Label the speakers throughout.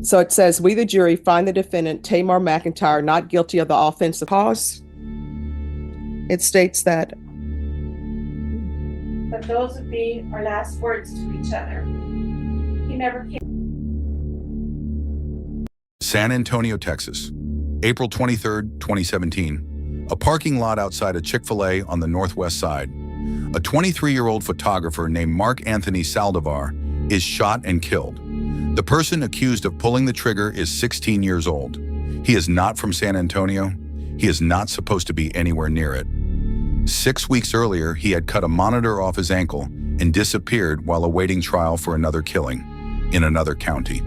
Speaker 1: So it says, we, the jury, find the defendant, Tamar McIntyre, not guilty of the offense of cause. It states that.
Speaker 2: But those would be our last words to each other. He never came.
Speaker 3: San Antonio, Texas, April 23rd, 2017. A parking lot outside a Chick-fil-A on the northwest side. A 23-year-old photographer named Mark Anthony Saldivar is shot and killed. The person accused of pulling the trigger is 16 years old. He is not from San Antonio. He is not supposed to be anywhere near it. 6 weeks earlier, he had cut a monitor off his ankle and disappeared while awaiting trial for another killing in another county.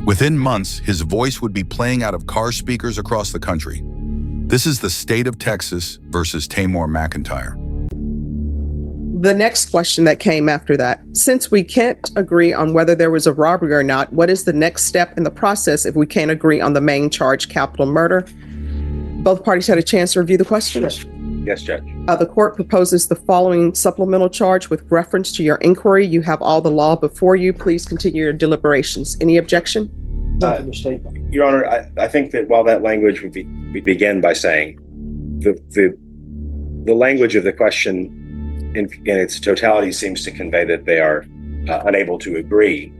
Speaker 3: Within months, his voice would be playing out of car speakers across the country. This is the state of Texas versus Tamar McIntyre.
Speaker 1: The next question that came after that, since we can't agree on whether there was a robbery or not, what is the next step in the process if we can't agree on the main charge, capital murder? Both parties had a chance to review the questions.
Speaker 4: Yes, Judge.
Speaker 1: The court proposes the following supplemental charge with reference to your inquiry. You have all the law before you. Please continue your deliberations. Any objection?
Speaker 4: Your Honor, I think that while that language would we begin by saying the language of the question in its totality seems to convey that they are unable to agree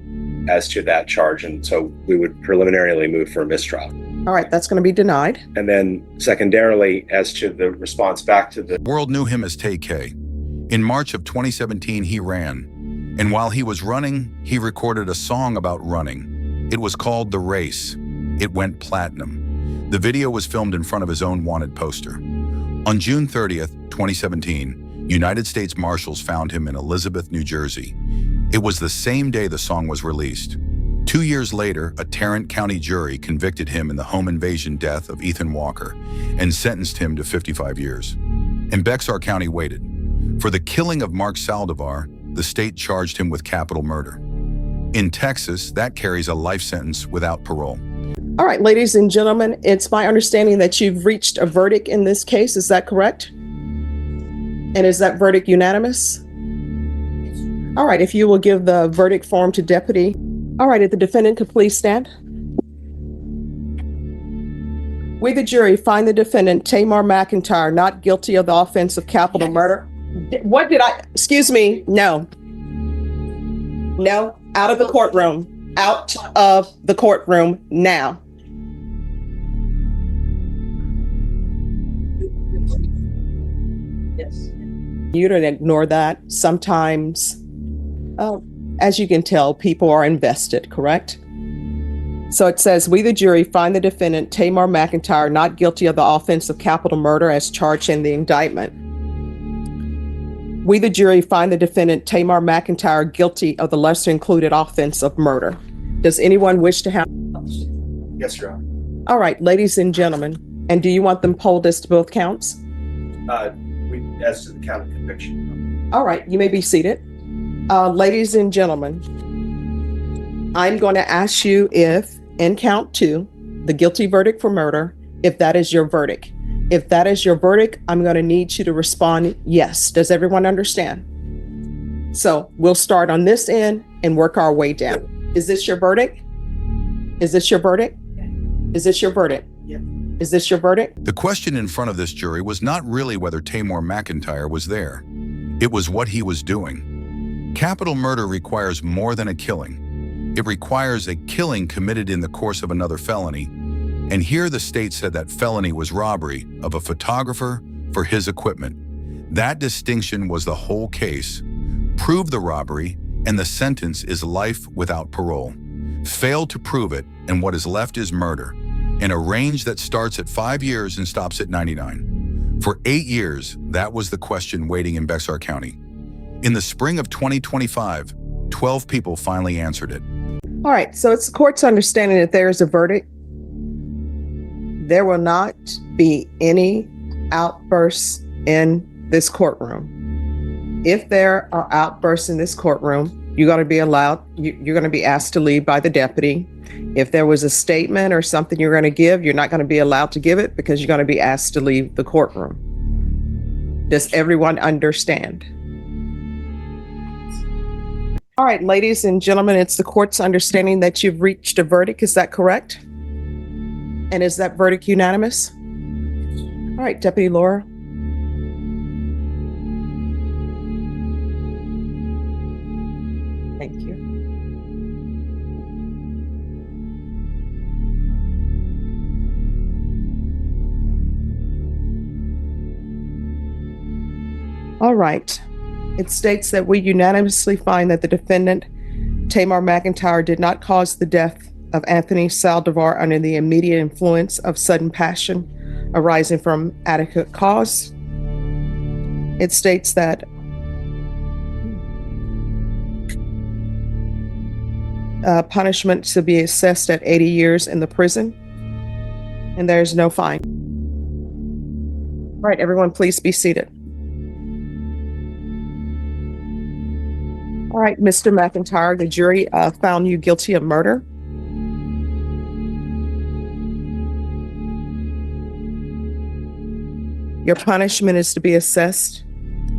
Speaker 4: as to that charge, and so we would preliminarily move for a mistrial.
Speaker 1: All right, that's going to be denied.
Speaker 4: And then secondarily, as to the response back to the
Speaker 3: world knew him as Tay-K. In March of 2017, he ran. And while he was running, he recorded a song about running. It was called The Race. It went platinum. The video was filmed in front of his own wanted poster. On June 30th, 2017, United States Marshals found him in Elizabeth, New Jersey. It was the same day the song was released. 2 years later, a Tarrant County jury convicted him in the home invasion death of Ethan Walker and sentenced him to 55 years. And Bexar County waited. For the killing of Mark Saldivar, the state charged him with capital murder. In Texas, that carries a life sentence without parole.
Speaker 1: All right, ladies and gentlemen, it's my understanding that you've reached a verdict in this case. Is that correct? And is that verdict unanimous? All right, if you will give the verdict form to Deputy. All right, if the defendant could please stand. We, the jury, find the defendant, Tamar McIntyre, not guilty of the offense of capital murder. What did I, excuse me, no. No, out of the courtroom. Out of the courtroom now.
Speaker 2: Yes.
Speaker 1: You don't ignore that. Sometimes, as you can tell, people are invested, correct? So it says, we, the jury, find the defendant, Tamar McIntyre, not guilty of the offense of capital murder as charged in the indictment. We, the jury, find the defendant, Tamar McIntyre, guilty of the lesser included offense of murder. Does anyone wish to have?
Speaker 4: Yes, Your Honor.
Speaker 1: All right, ladies and gentlemen, and do you want them polled as to both counts?
Speaker 4: As to the count of conviction.
Speaker 1: All right, you may be seated. Ladies and gentlemen, I'm going to ask you if, in count 2, the guilty verdict for murder, if that is your verdict. If that is your verdict, I'm going to need you to respond yes. Does everyone understand? So we'll start on this end and work our way down. Is this your verdict? Is this your verdict? Is this your verdict?
Speaker 4: Yeah.
Speaker 1: Is this your verdict?
Speaker 3: The question in front of this jury was not really whether Tamar McIntyre was there. It was what he was doing. Capital murder requires more than a killing. It requires a killing committed in the course of another felony. And here the state said that felony was robbery of a photographer for his equipment. That distinction was the whole case. Prove the robbery, and the sentence is life without parole. Fail to prove it, and what is left is murder, in a range that starts at 5 years and stops at 99. For 8 years, that was the question waiting in Bexar County. In the spring of 2025, 12 people finally answered it.
Speaker 1: All right, so it's the court's understanding that there is a verdict. There will not be any outbursts in this courtroom. If there are outbursts in this courtroom, you're going to be allowed, you're going to be asked to leave by the deputy. If there was a statement or something you're going to give, you're not going to be allowed to give it because you're going to be asked to leave the courtroom. Does everyone understand? All right, ladies and gentlemen, it's the court's understanding that you've reached a verdict. Is that correct? And is that verdict unanimous? All right, Deputy Laura. Thank you. All right. It states that we unanimously find that the defendant, Tamar McIntyre, did not cause the death of Anthony Saldivar under the immediate influence of sudden passion arising from adequate cause. It states that punishment to be assessed at 80 years in the prison, and there is no fine. All right, everyone, please be seated. All right, Mr. McIntyre, the jury found you guilty of murder. Your punishment is to be assessed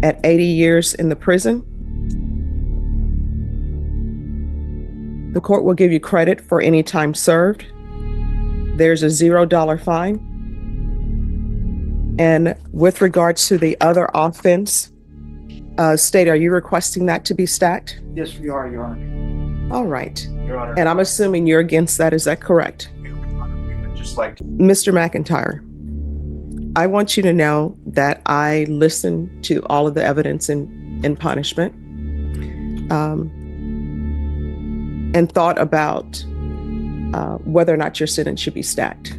Speaker 1: at 80 years in the prison. The court will give you credit for any time served. There's a $0 fine. And with regards to the other offense, State, are you requesting that to be stacked?
Speaker 5: Yes, we are, Your Honor.
Speaker 1: All right.
Speaker 5: Your Honor.
Speaker 1: And I'm assuming you're against that. Is that correct?
Speaker 5: We would just like to.
Speaker 1: Mr. McIntyre, I want you to know that I listened to all of the evidence in punishment and thought about whether or not your sentence should be stacked.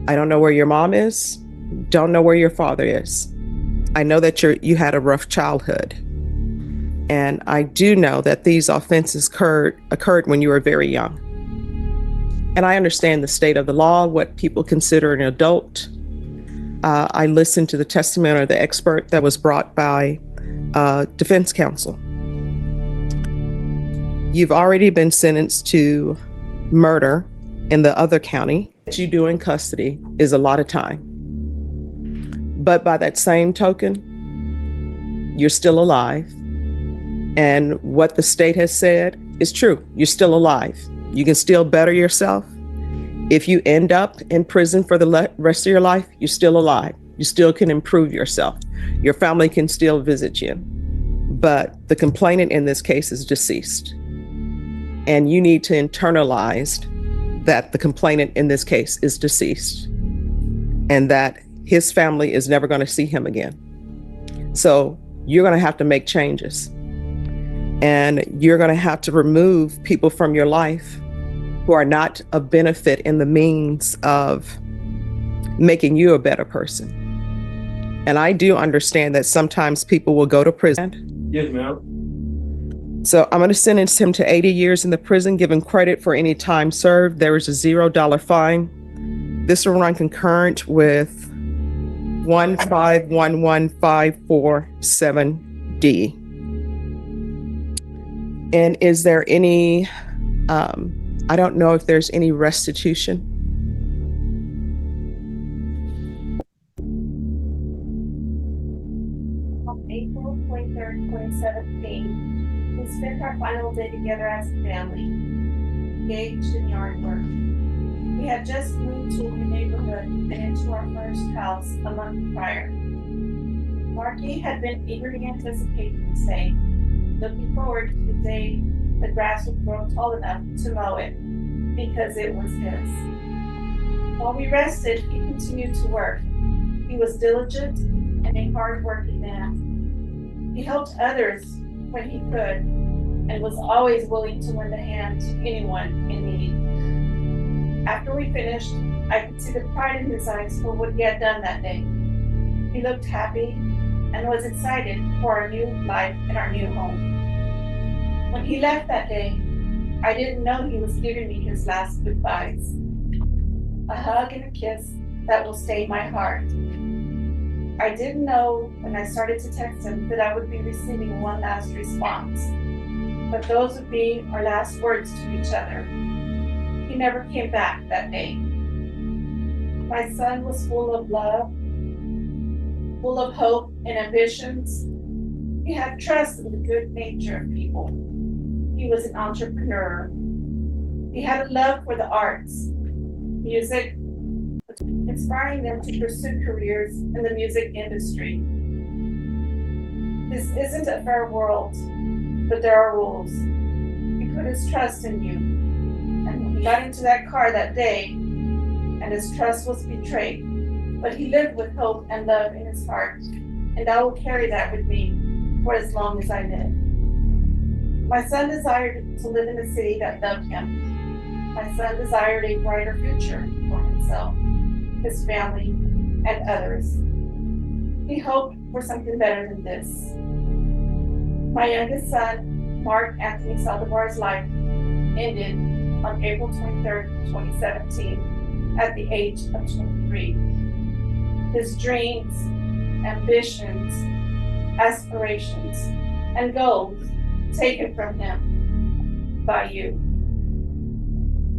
Speaker 1: I don't know where your mom is, don't know where your father is. I know that you had a rough childhood. And I do know that these offenses occurred when you were very young. And I understand the state of the law, what people consider an adult. I listened to the testimony of the expert that was brought by defense counsel. You've already been sentenced to murder in the other county. What you do in custody is a lot of time. But by that same token, you're still alive. And what the state has said is true. You're still alive. You can still better yourself. If you end up in prison for the rest of your life, you're still alive. You still can improve yourself. Your family can still visit you. But the complainant in this case is deceased. And you need to internalize that the complainant in this case is deceased and that his family is never going to see him again. So you're going to have to make changes. And you're going to have to remove people from your life who are not a benefit in the means of making you a better person. And I do understand that sometimes people will go to prison.
Speaker 5: Yes, ma'am.
Speaker 1: So I'm going to sentence him to 80 years in the prison, give him credit for any time served. There is a $0 fine. This will run concurrent with 1511547D. And is there any, I don't know if there's any restitution.
Speaker 2: On April 23rd, 2017, we spent our final day together as a family, engaged in yard work. We had just moved to a new neighborhood and into our first house a month prior. Marky had been eagerly anticipating this day, looking forward to the day the grass would grow tall enough to mow it, because it was his. While we rested, he continued to work. He was diligent and a hard-working man. He helped others when he could, and was always willing to lend a hand to anyone in need. After we finished, I could see the pride in his eyes for what he had done that day. He looked happy and was excited for our new life and our new home. When he left that day, I didn't know he was giving me his last goodbyes. A hug and a kiss that will stay in my heart. I didn't know when I started to text him that I would be receiving one last response, but those would be our last words to each other. He never came back that day. My son was full of love, full of hope and ambitions. He had trust in the good nature of people. He was an entrepreneur. He had a love for the arts, music, inspiring them to pursue careers in the music industry. This isn't a fair world, but there are rules. He put his trust in you. And when he got into that car that day, and his trust was betrayed, but he lived with hope and love in his heart, and I will carry that with me for as long as I live. My son desired to live in a city that loved him. My son desired a brighter future for himself, his family, and others. He hoped for something better than this. My youngest son, Mark Anthony Saldivar's life ended on April 23rd, 2017, at the age of 23. His dreams, ambitions, aspirations, and goals taken from him by you.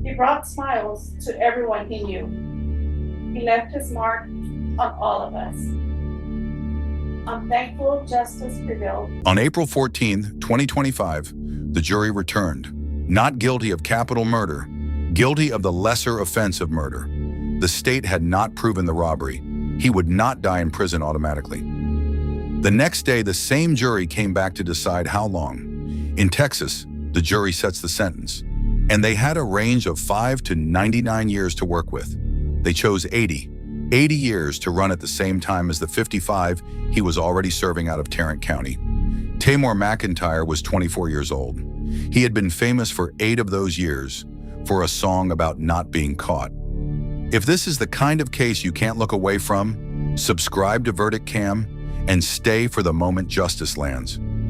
Speaker 2: He brought smiles to everyone he knew. He left his mark on all of us. I'm thankful justice prevailed.
Speaker 3: On April 14, 2025, the jury returned. Not guilty of capital murder, guilty of the lesser offense of murder. The state had not proven the robbery. He would not die in prison automatically. The next day, the same jury came back to decide how long. In Texas, the jury sets the sentence, and they had a range of 5 to 99 years to work with. They chose 80 years to run at the same time as the 55 he was already serving out of Tarrant County. Taymor McIntyre was 24 years old. He had been famous for 8 of those years for a song about not being caught. If this is the kind of case you can't look away from, subscribe to VerdictCam and stay for the moment justice lands.